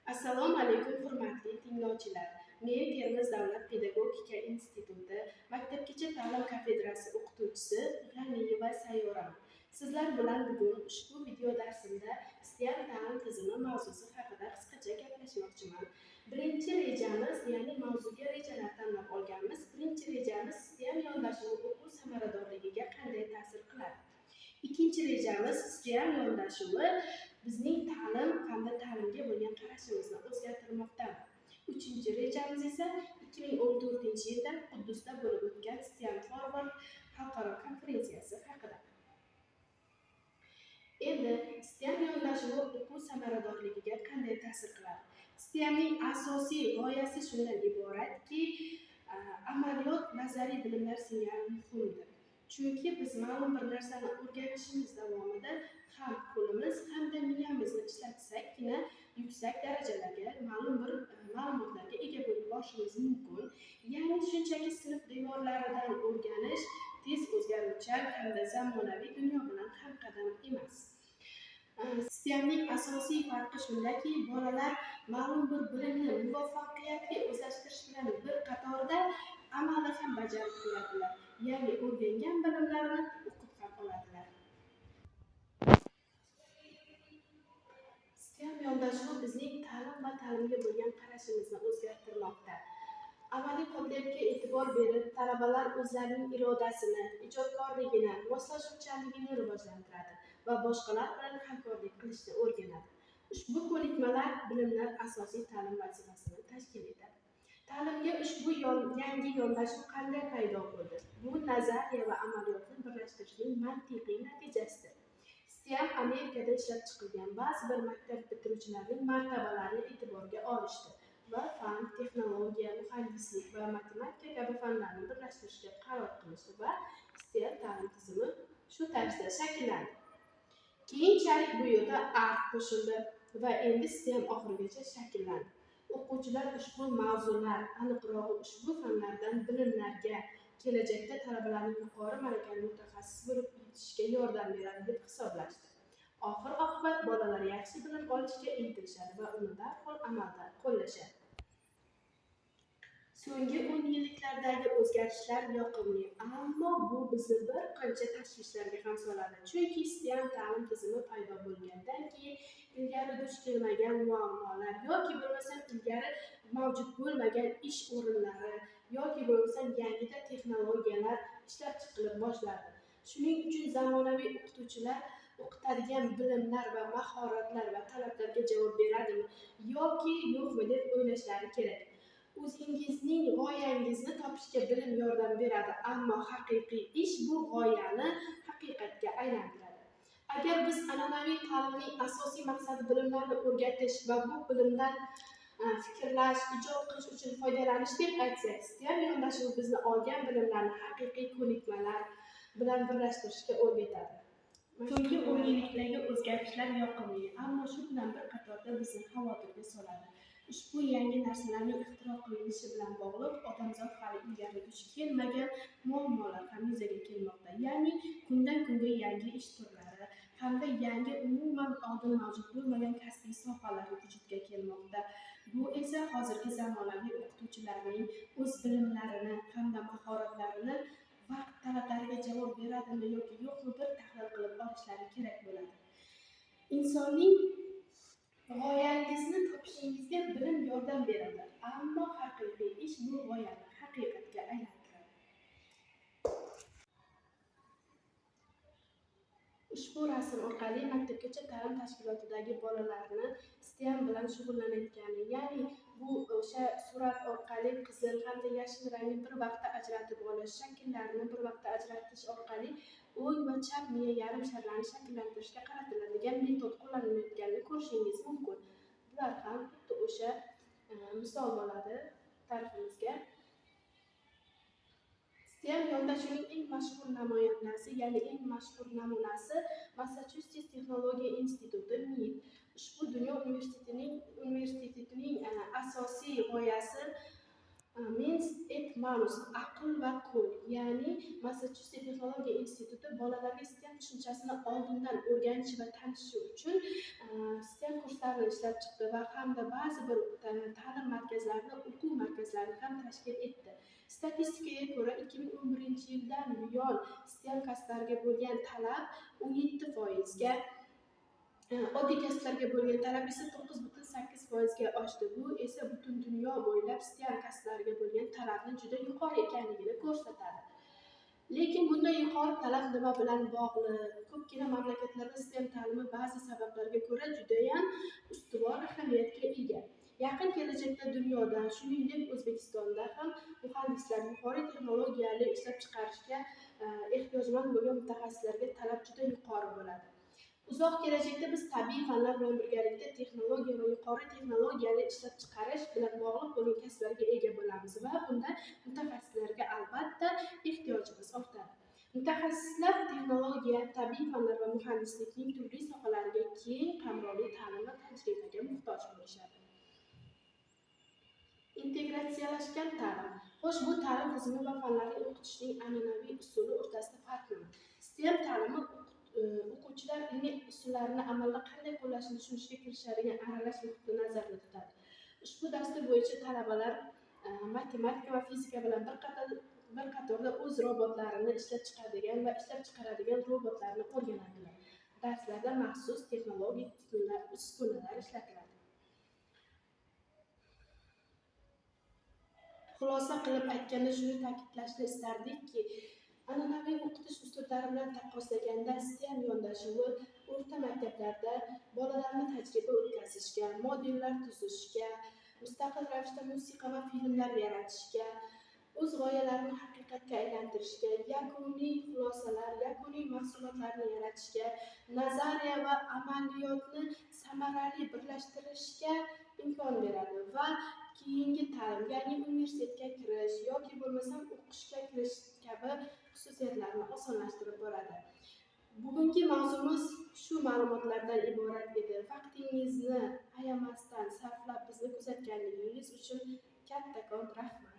Assalomu alaykum hurmatli tinglovchilar. Men Termiz davlat pedagogika instituti maktabgacha ta'lim kafedrasi o'qituvchisi G'aniyeva Sayyoraman. Sizlar bilan bugun ushbu video darsimda STEM ta'lim tizimi mavzusi haqida qisqacha gaplashmoqchiman. Birinchi rejamiz, ya'ni mavzuga rejalar tanlab olganmiz. Birinchi rejamiz STEM yondashuvi o'quv samaradorligiga qanday ta'sir qiladi? Ikkinchi rejamiz STEM yondashuvi bizning ta'lim hamda ta'limga bo'lgan qarashimizni o'zgartirmoqda. Uchinchi rejamiz esa 2014-yilda Quddusda bo'lib o'tgan STEM Forward xalqaro konferensiyasi haqida. Endi STEM yondashuvi o'quv samaradorligiga qanday ta'sir qiladi? STEMning asosiy g'oyasi shundan iboratki, amaliyot nazariy bilimlar singari muhimdir. Chunki biz ma'lum bir narsani o'rganishimiz davomida ham qo'limiz hamda miyamizni ishlatsakgina yuksak darajalarga, ma'lum bir ma'lumotlarga ega bo'lib borishimiz mumkin. Ya'ni shunchaki sinf devorlaridan o'rganish tez o'zgaruvchan hamda zamonaviy dunyo bilan hamqadam emas. STEMning asosiy farqi shundaki, bolalar ma'lum bir bilimni muvaffaqiyatli o'zlashtirish bilan bir qatorda amalda ham bajarib ko'radilar. Ya'ni o'rgangan bilimlarini o'qib ham oladilar. STEM yondashuvi bizning ta'lim va ta'limga bo'lgan qarashimizni o'zgartirmoqda. Amaliy qobiliyatga e'tibor berib, talabalar o'zlarining irodasini, ijodkorligini, moslashuvchanligini rivojlantiradi va boshqalar bilan hamkorlik qilishni o'rganadi. Ushbu ko'nikmalar bilimlar asosiy ta'lim vazifasini tashkil etadi. Ta'limga ushbu yangi yondashuv qanday paydo bo'ldi? Bu nazariya va amaliyotni birlashtirishning mantiqiy natijasidir. STEM Amerikada ishlab chiqilgan ba'zi bir maktab bitiruvchilarining martabalarini e'tiborga olishdi va fan, texnologiya, muhandislik va matematika kabi fanlarni birlashtirishga qaror qilishdi va STEM ta'lim tizimi shu tarzda shakllandi. Keyinchalik bu yerda ART qo'shildi va endi STEM oxirigacha shakllandi. O'quvchilar ushbu mavzular, aniqrog'i ushbu fanlardan bilimlarga kelajakda talabalarning yuqori malakali mutaxassis bo'lib yetishishiga yordam beradi deb hisoblashdi. Oxir-oqibat bolalar yaxshi bilim olishga intilishadi va uni darhol amalda qo'llashadi. So'nggi 10 yilliklardagi o'zgarishlar yoqimli, ammo bu bizni bir qancha tashvishlarga ham soladi. Chunki STEM ta'lim tizimi paydo bo'lgandan keyin ilgari duch kelmagan muammolar yoki bo'lmasam ilgari mavjud bo'lmagan ish o'rinlari yoki bo'lmasam yangida texnologiyalar ishlab chiqilib boshladi. Shuning uchun zamonaviy o'qituvchilar o'qitadigan bilimlar va mahoratlar va talablarga javob beradimi yoki yo'qmi deb o'ylashlari kerak. O'zingizning g'oyangizni topishga bilim yordam beradi, ammo haqiqiy ish bu g'oyani haqiqatga aylantiradi. Agar biz an'anaviy ta'limning asosiy maqsadi bilimlarni o'rgatish va bu bilimdan fikrlash, ijod qilish uchun foydalanish deb aytsak, STEM yondashuvi bizni olgan bilimlarni haqiqiy ko'nikmalar bilan birlashtirishga o'rgatadi. So'nggi 10 yillikdagi o'zgarishlar yoqimli, ammo shu bilan bir qatorda bizni xavotirga soladi. Ushbu yangi narsalarning ixtiro qilinishi bilan bog'liq odamzod hali ilgari duch kelmagan muammolar ham yuzaga kelmoqda. Ya'ni kundan kunga yangi ish turlari hamda yangi umuman oldin mavjud bo'lmagan kasbiy sohalar vujudga kelmoqda. Bu esa hozirgi zamonaviy o'qituvchilarning o'z bilimlarini hamda mahoratlarini vaqt talablariga javob beradimi yoki yo'qmi bir tahlil qilib olishlari kerak bo'ladi. Insonning g'oyangizni topishingizga bilim yordam beradi, ammo haqiqiy ish bu g'oyani haqiqatga aylantiradi. Ushbu rasm orqali maktabgacha ta'lim tashkilotidagi bolalarni STEM bilan shug'ullanayotgani, ya'ni bu o'sha surat orqali qizil hamda yashil rangni bir vaqtda ajratib olish, shakllarni bir vaqtda ajratish orqali o'ng va chap miya yarim sharlarini shakllantirishga qaratiladigan metod qo'llanilayotganini ko'rishingiz mumkin. Bular ham xuddi o'sha misol bo'ladi tariximizga. STEM yondashuvining eng mashhur namoyandasi, ya'ni eng mashhur namunasi Massachusetts texnologiya instituti MIT. Ushbu dunyo universitetining asosiy g'oyasi Means at mavzusi aql va qo'l, ya'ni Massachusets texnologiya instituti bolalarga STEM tushunchasini oldindan o'rganish va tanishishi uchun STEM kurslarini ishlab chiqdi va hamda ba'zi bir ta'lim markazlarini, o'quv markazlarini ham tashkil etdi. Statistikaga ko'ra 2011-yildan buyon STEM kasblariga bo'lgan talab 17%ga, oddiy kasblarga bo'lgan talab esa 9,8%ga oshdi. Bu esa butun dunyo bo'ylab STEM kasblariga bo'lgan talabning juda yuqori ekanligini ko'rsatadi. Lekin bunday yuqori talab nima bilan bog'liq? Ko'pgina mamlakatlarda STEM ta'limi ba'zi sabablarga ko'ra judayam ustuvor ahamiyatga ega. Yaqin kelajakda dunyoda, shuningdek O'zbekistonda ham muhandislar, yuqori texnologiyali ishlab chiqarishga ehtiyojmand bo'lgan mutaxassislarga talab juda yuqori bo'ladi. Uzoq kelajakda biz tabiiy fanlar bilan birgalikda texnologiya va yuqori texnologiyali ishlab chiqarish bilan bog'liq bo'lgan kasblarga ega bo'lamiz va bunda mutaxassislarga albatta ehtiyojimiz ortadi. Mutaxassislar texnologiya, tabiiy fanlar va muhandislikning turli sohalariga keng qamrovli ta'lim va tajribaga muhtoj bo'lishadi. Integratsiyalashgan ta'lim. Xo'sh, bu ta'lim tizimi va fanlarni o'qitishning an'anaviy usuli o'rtasida farq nima? STEM ta'limi o'quvchilar ilmiy usullarni amalda qanday qo'llashni tushunishga kirishadigan aralash muhitni nazarda tutadi. Ushbu dastur bo'yicha talabalar matematika va fizika bilan bir qatorda o'z robotlarini ishlab chiqaradigan robotlarni o'rganadilar. Darslarda maxsus texnologik uskunalar ishlatiladi. Xulosa qilib aytganda shuni ta'kidlashni istardikki, an'anaviy o'qitish usullari bilan taqqoslaganda STEM yondashuvi o'rta maktablarda bolalarni tajriba o'tkazishga, modellar tuzishga, mustaqil ravishda musiqa va filmlar yaratishga, o'z g'oyalarini haqiqatga aylantirishga, yakuniy xulosalar, yakuniy mahsulotlarni yaratishga, nazariya va amaliyotni samarali birlashtirishga imkon beradi va keyingi ta'lim, ya'ni universitetga kirish yoki bo'lmasam o'qishga kirish kabi xususiyatlarni osonlashtirib boradi. Bugungi mavzumiz shu ma'lumotlardan iborat edi. Vaqtingizni ayamasdan sarflab bizni kuzatganligingiz uchun kattakon rahmat.